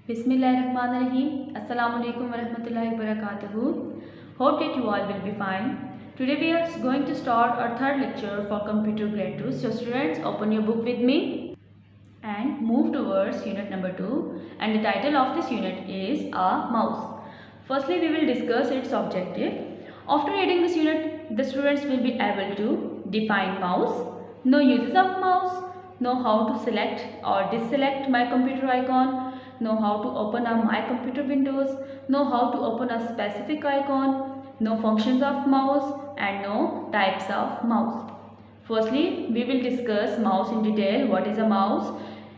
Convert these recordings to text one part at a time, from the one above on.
Bismillahirrahmanirrahim. Assalamu alaikum warahmatullahi wabarakatuh. Hope that you all will be fine. Today we are going to start our third lecture for computer grade 2. So students, open your book with me and move towards unit number 2, and the title of this unit is a mouse. Firstly, we will discuss its objective. After reading this unit, the students will be able to define mouse, know uses of mouse, know how to select or deselect my computer icon, know how to open a my computer windows, know how to open a specific icon, know functions of mouse and know types of mouse. Firstly, we will discuss mouse in detail. What is a mouse?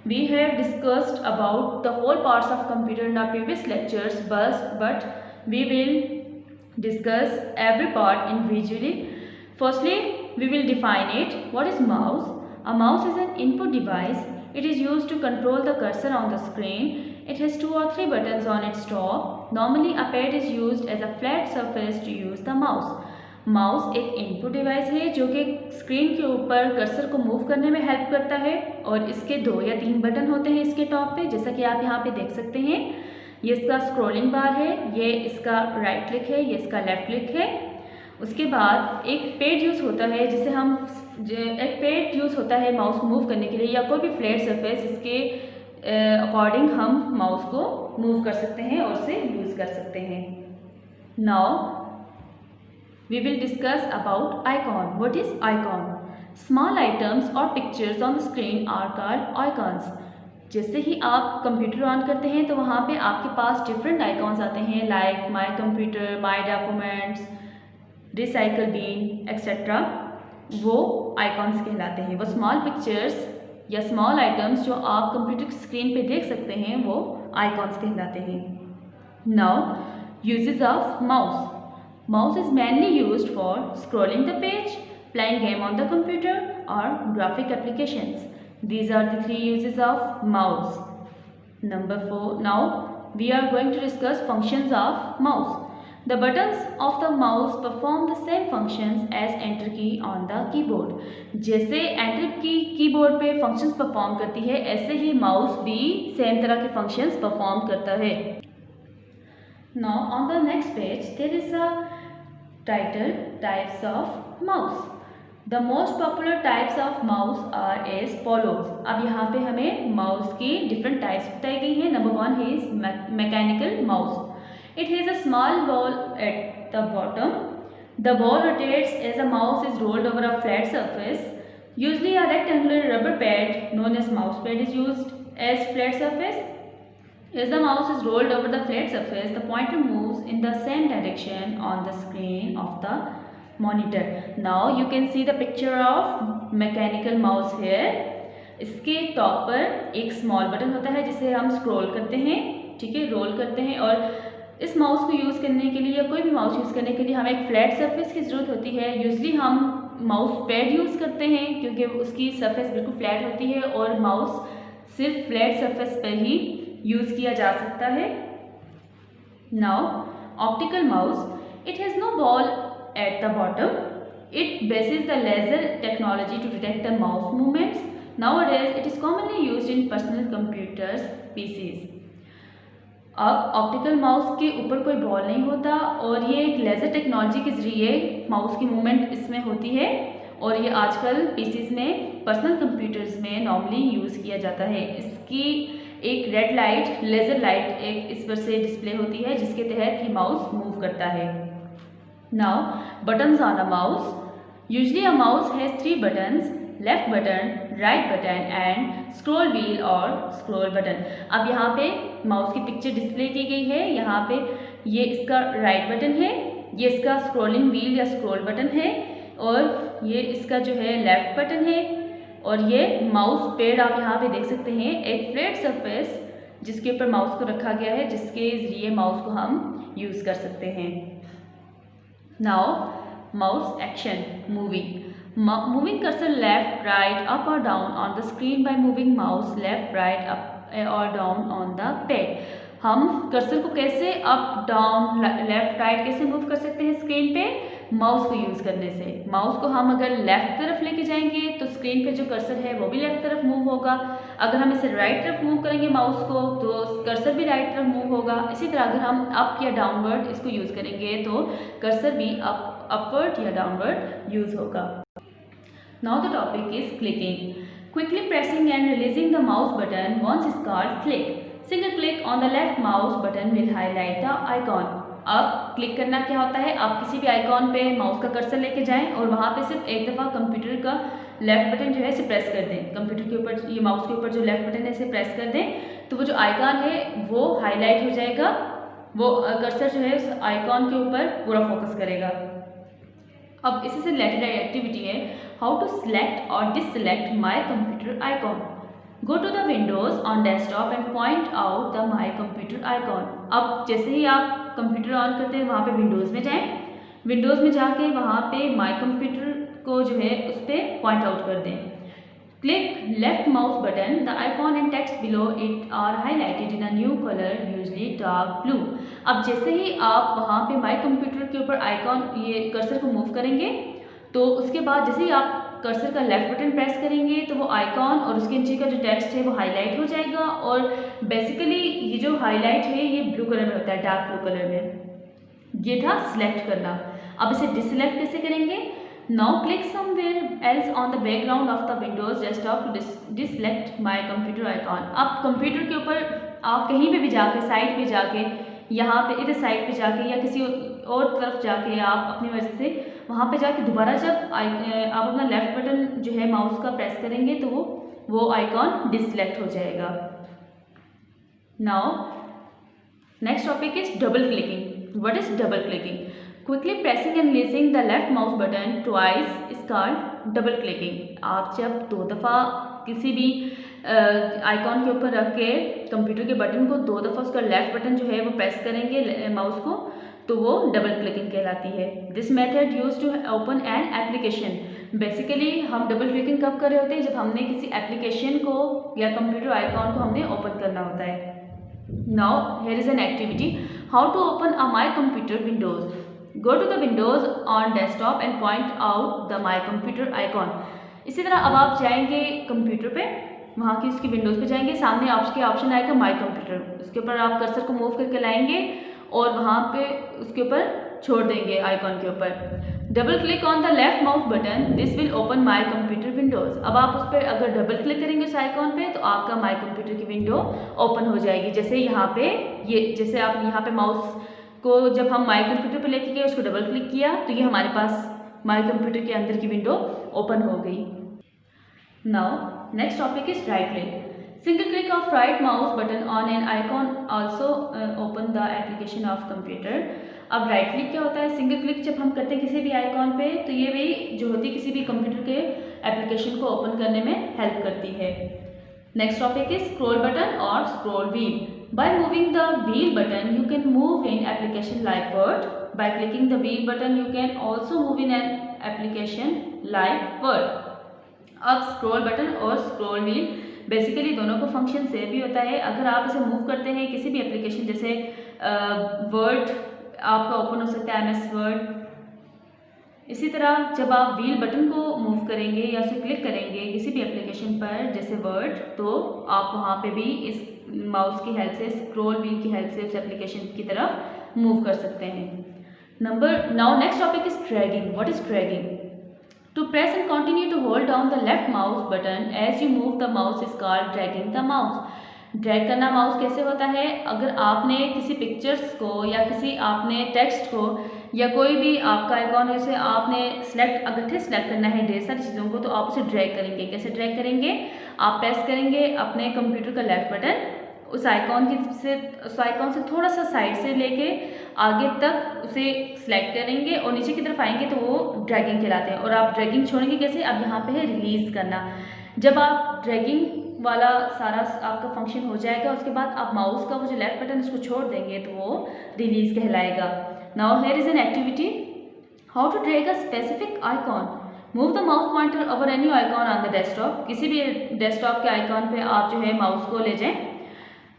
We have discussed about the whole parts of computer in our previous lectures, but we will discuss every part individually. Firstly, we will define it. What is mouse? A mouse is an input device. It is used to control the cursor on the screen. It has 2 or 3 buttons on its top. Normally, a pad is used as a flat surface to use the mouse. Mouse एक input device है जो कि screen के ऊपर cursor को move करने में help करता है, और इसके 2 या 3 बटन होते हैं इसके टॉप पे, जैसा कि आप यहाँ पे देख सकते हैं. ये इसका स्क्रॉलिंग बार है, ये इसका राइट क्लिक है, ये इसका लेफ्ट क्लिक है. उसके बाद एक पेड यूज़ होता है जिसे हम एक पेड यूज़ होता है माउस को मूव करने के लिए, या कोई भी फ्लैट सरफेस इसके अकॉर्डिंग हम माउस को मूव कर सकते हैं और उसे यूज़ कर सकते हैं. Now we will discuss about icon. What is icon? Small items or pictures on the screen are called icons. जैसे ही आप कंप्यूटर ऑन करते हैं तो वहाँ पे आपके पास डिफरेंट आइकॉन्स आते हैं, like my computer, my documents, recycle been etcetera. वो आइकॉन्स कहलाते हैं. वो स्मॉल पिक्चर्स या स्मॉल आइटम्स जो आप कंप्यूटर की स्क्रीन पे देख सकते हैं वो आइकॉन्स कहलाते हैं. Now uses of mouse. Mouse is mainly used for scrolling the page, playing game on the computer or graphic applications. These are the 3 uses of mouse. Number 4. Now we are going to discuss functions of mouse. The buttons of the mouse perform the same functions as enter key on the keyboard. जैसे enter की keyboard पे functions perform करती है, ऐसे ही mouse भी same तरह के functions perform करता है. Now on the next page there is a title types of mouse. The most popular types of mouse are as follows. अब यहाँ पे हमें mouse की different types बताई गई हैं. Number 1 is mechanical mouse. It has a small ball at the bottom. The ball rotates as the mouse is rolled over a flat surface. Usually a rectangular rubber pad known as mouse pad is used as flat surface. As the mouse is rolled over the flat surface, the pointer moves in the same direction on the screen of the monitor. Now you can see the picture of mechanical mouse here. इसके top पर एक small button होता है जिसे हम scroll करते हैं, ठीक है, रोल करते हैं. और इस माउस को यूज़ करने के लिए या कोई भी माउस यूज़ करने के लिए हमें एक फ्लैट सरफेस की ज़रूरत होती है. यूजली हम माउस पैड यूज़ करते हैं क्योंकि उसकी सरफेस बिल्कुल फ्लैट होती है और माउस सिर्फ फ्लैट सरफेस पर ही यूज़ किया जा सकता है. Now optical mouse. It has no ball at the bottom. It bases the laser technology to detect the mouse movements. Nowadays it is commonly used in personal computers PCs. अब optical mouse के ऊपर कोई ball नहीं होता और ये एक laser technology के ज़रिए माउस की मूवमेंट इसमें होती है, और ये आजकल पीसीज में पर्सनल कंप्यूटर्स में नॉर्मली यूज़ किया जाता है. इसकी एक रेड लाइट, लेज़र लाइट एक इस पर से डिस्प्ले होती है जिसके तहत ही माउस मूव करता है. Now buttons on a mouse. Usually a mouse has 3 buttons, left button, right button and scroll wheel और स्क्रॉल बटन. अब यहाँ पे माउस की पिक्चर डिस्प्ले की गई है. यहाँ पे ये इसका राइट बटन है, ये इसका स्क्रॉलिंग व्हील या स्क्रॉल बटन है, और ये इसका जो है लेफ्ट बटन है, और ये माउस पैड आप यहाँ पे देख सकते हैं, एक फ्लैट सरफेस जिसके ऊपर माउस को रखा गया है जिसके ज़रिए माउस को हम यूज़ कर सकते हैं. Now mouse action. Moving. Moving cursor left, right, up or down on the screen by moving mouse left, right, up or down on the pad. हम कर्सर को कैसे अप डाउन लेफ्ट राइट कैसे move कर सकते हैं screen पे? Mouse को use करने से. माउस को हम अगर लेफ़्ट तरफ लेके जाएंगे तो स्क्रीन पे जो कर्सर है वो भी लेफ़्ट तरफ मूव होगा. अगर हम इसे राइट तरफ मूव करेंगे माउस को तो कर्सर भी भी राइट तरफ मूव होगा। इसी तरह अगर हम अप या डाउनवर्ड इसको यूज़ करेंगे तो कर्सर भी अपवर्ड या डाउनवर्ड यूज़ होगा। Now the topic is clicking. Quickly pressing and releasing the mouse button once is called click. Single click on the left mouse button will highlight the icon. अब click करना क्या होता है, आप किसी भी आइकॉन पे माउस का कर्सर लेके जाएं और वहाँ पे सिर्फ एक दफ़ा कंप्यूटर का लेफ्ट बटन जो है इसे प्रेस कर दें। कंप्यूटर के ऊपर ये माउस के ऊपर जो लेफ्ट बटन है इसे प्रेस कर दें तो वो जो आइकॉन है वो हाईलाइट हो जाएगा। वो कर्सर जो है उस आइकॉन के ऊपर पूरा फोकस करेगा। अब इसी से रिलेटेड एक्टिविटी है हाउ टू सिलेक्ट और deselect my computer icon. Go to the windows on desktop and point out the my computer icon. अब जैसे ही आप कंप्यूटर ऑन करते हैं वहाँ पे विंडोज़ में जाएं, विंडोज़ में जाके वहाँ पे माई कंप्यूटर को जो है उस पर पॉइंट आउट कर दें। Click left mouse button, the icon and text below it are highlighted in a new colour usually dark blue. अब जैसे ही आप वहाँ पे माई कंप्यूटर के ऊपर आइकॉन ये कर्सर को मूव करेंगे तो उसके बाद जैसे ही आप कर्सर का लेफ्ट बटन प्रेस करेंगे तो वो आइकॉन और उसके नीचे का जो टेक्स्ट है वो हाईलाइट हो जाएगा। और बेसिकली ये जो हाईलाइट है ये ब्लू कलर में होता है, डार्क ब्लू कलर में। ये था सिलेक्ट करना। अब इसे डिससेलेक्ट कैसे करेंगे? Now click somewhere else on the background of the Windows desktop to deselect my computer icon. अब कंप्यूटर के ऊपर आप कहीं पे भी जाके साइड पे जाके यहाँ पे इधर साइड पे जाके या किसी और तरफ जाके आप अपनी मर्जी से वहाँ पे जाके दोबारा जब आप अपना लेफ्ट बटन जो है माउस का प्रेस करेंगे तो वो आइकॉन डिससेलेक्ट हो जाएगा। Now next topic is double clicking. What is double clicking? Quickly pressing and releasing the left mouse button twice is called double clicking. आप जब 2 दफ़ा किसी भी आइकॉन के ऊपर रख के कंप्यूटर के बटन को 2 दफ़ा उसका लेफ्ट बटन जो है वो प्रेस करेंगे माउस को तो वो डबल क्लिकिंग कहलाती है। This method use to open an application. Basically हम डबल क्लिकिंग कब कर रहे होते हैं? जब हमने किसी एप्लीकेशन को या कंप्यूटर आइकॉन को हमने ओपन करना होता है। Now here is an activity how to open a my computer windows. Go to the windows on desktop and point out the my computer icon. इसी तरह अब आप जाएंगे कंप्यूटर पे, वहाँ की उसकी विंडोज़ पे जाएंगे, सामने आपके ऑप्शन आएगा माई कंप्यूटर। उसके ऊपर आप कर्सर को मूव करके लाएंगे और वहाँ पे उसके ऊपर छोड़ देंगे आइकॉन के ऊपर। Double click on the left mouse button, this will open my computer Windows. अब आप उस पर अगर डबल क्लिक करेंगे उस आइकॉन पे तो आपका माई कंप्यूटर की विंडो ओपन हो जाएगी। जैसे यहाँ पे जैसे आप यहाँ पे माउस को जब हम माई कंप्यूटर पे लेके गए उसको डबल क्लिक किया तो ये हमारे पास माई कंप्यूटर के अंदर की विंडो ओपन हो गई। Now next topic is right click. Single click of right mouse button on an icon also open the application of computer। अब राइट क्लिक क्या होता है? सिंगल क्लिक जब हम करते हैं किसी भी आइकॉन पे तो ये भी जो होती है किसी भी कंप्यूटर के एप्लीकेशन को ओपन करने में हेल्प करती है। Next topic is scroll button और scroll wheel. By moving the wheel button you can move in application like Word. By clicking the wheel button you can also move in an application like Word. अब scroll button और scroll wheel basically दोनों का function same ही होता है। अगर आप इसे move करते हैं किसी भी एप्लीकेशन, जैसे वर्ड आपका ओपन हो सकता है MS वर्ड। इसी तरह जब आप व्हील बटन को मूव करेंगे या उसे क्लिक करेंगे किसी भी एप्लीकेशन पर जैसे वर्ड, तो आप वहाँ पे भी इस माउस की हेल्प से, स्क्रॉल व्हील की हेल्प से उस एप्लीकेशन की तरफ मूव कर सकते हैं। Now next topic is dragging. What is dragging? To press and continue to hold down the left mouse button as you move the mouse is called dragging the mouse। Drag करना mouse कैसे होता है? अगर आपने किसी pictures को या किसी आपने टेक्स्ट को या कोई भी आपका आइकॉन है उसे आपने अगट्ठे सेलेक्ट करना है ढेर सारी चीज़ों को, तो आप उसे ड्रैग करेंगे। कैसे ड्रैग करेंगे? आप प्रेस करेंगे अपने कंप्यूटर का लेफ्ट बटन, उस आइकॉन से थोड़ा सा साइड से लेके आगे तक उसे सिलेक्ट करेंगे और नीचे की तरफ आएंगे तो वो ड्रैगिंग कहलाते हैं। और आप ड्रैगिंग छोड़ेंगे कैसे? अब यहाँ पे है रिलीज़ करना। जब आप ड्रैगिंग वाला सारा आपका फंक्शन हो जाएगा उसके बाद आप माउस का वो जो लेफ्ट बटन उसको छोड़ देंगे तो वो रिलीज़ कहलाएगा। Now here is an activity how to drag a specific icon. Move the mouse pointer over any icon on the desktop. किसी भी डेस्कटॉप के आइकॉन पे आप जो है माउस को ले जाएं,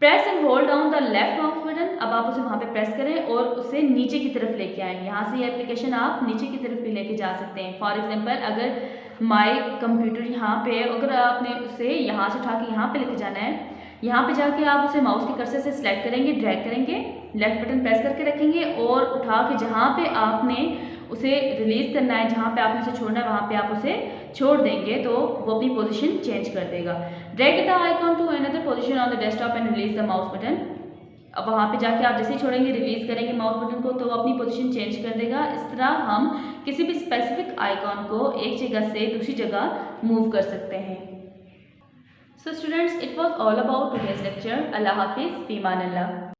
press and hold down the left mouse button. अब आप उसे वहाँ पे प्रेस करें और उसे नीचे की तरफ लेके आएँ। यहाँ से ये एप्लीकेशन आप नीचे की तरफ भी लेके जा सकते हैं। फॉर एग्जांपल अगर माई कंप्यूटर यहाँ पे, अगर आपने उसे यहाँ से उठा के यहाँ पे लेके जाना है यहाँ पे जाके आप उसे माउस के कर्सर से सिलेक्ट करेंगे, ड्रैग करेंगे, लेफ्ट बटन प्रेस करके रखेंगे और उठा के जहाँ पे आपने उसे रिलीज़ करना है, जहाँ पे आपने उसे छोड़ना है वहाँ पे आप उसे छोड़ देंगे तो वो अपनी पोजीशन चेंज कर देगा। Drag the icon to another position on the desktop and release the mouse button. अब वहाँ पे जाके आप जैसे ही छोड़ेंगे, रिलीज़ करेंगे माउस बटन को, तो वो अपनी पोजीशन चेंज कर देगा। इस तरह हम किसी भी स्पेसिफिक आइकॉन को एक जगह से दूसरी जगह मूव कर सकते हैं। So students, it was all about today's lecture. Allah Hafiz, Fi Aman Allah.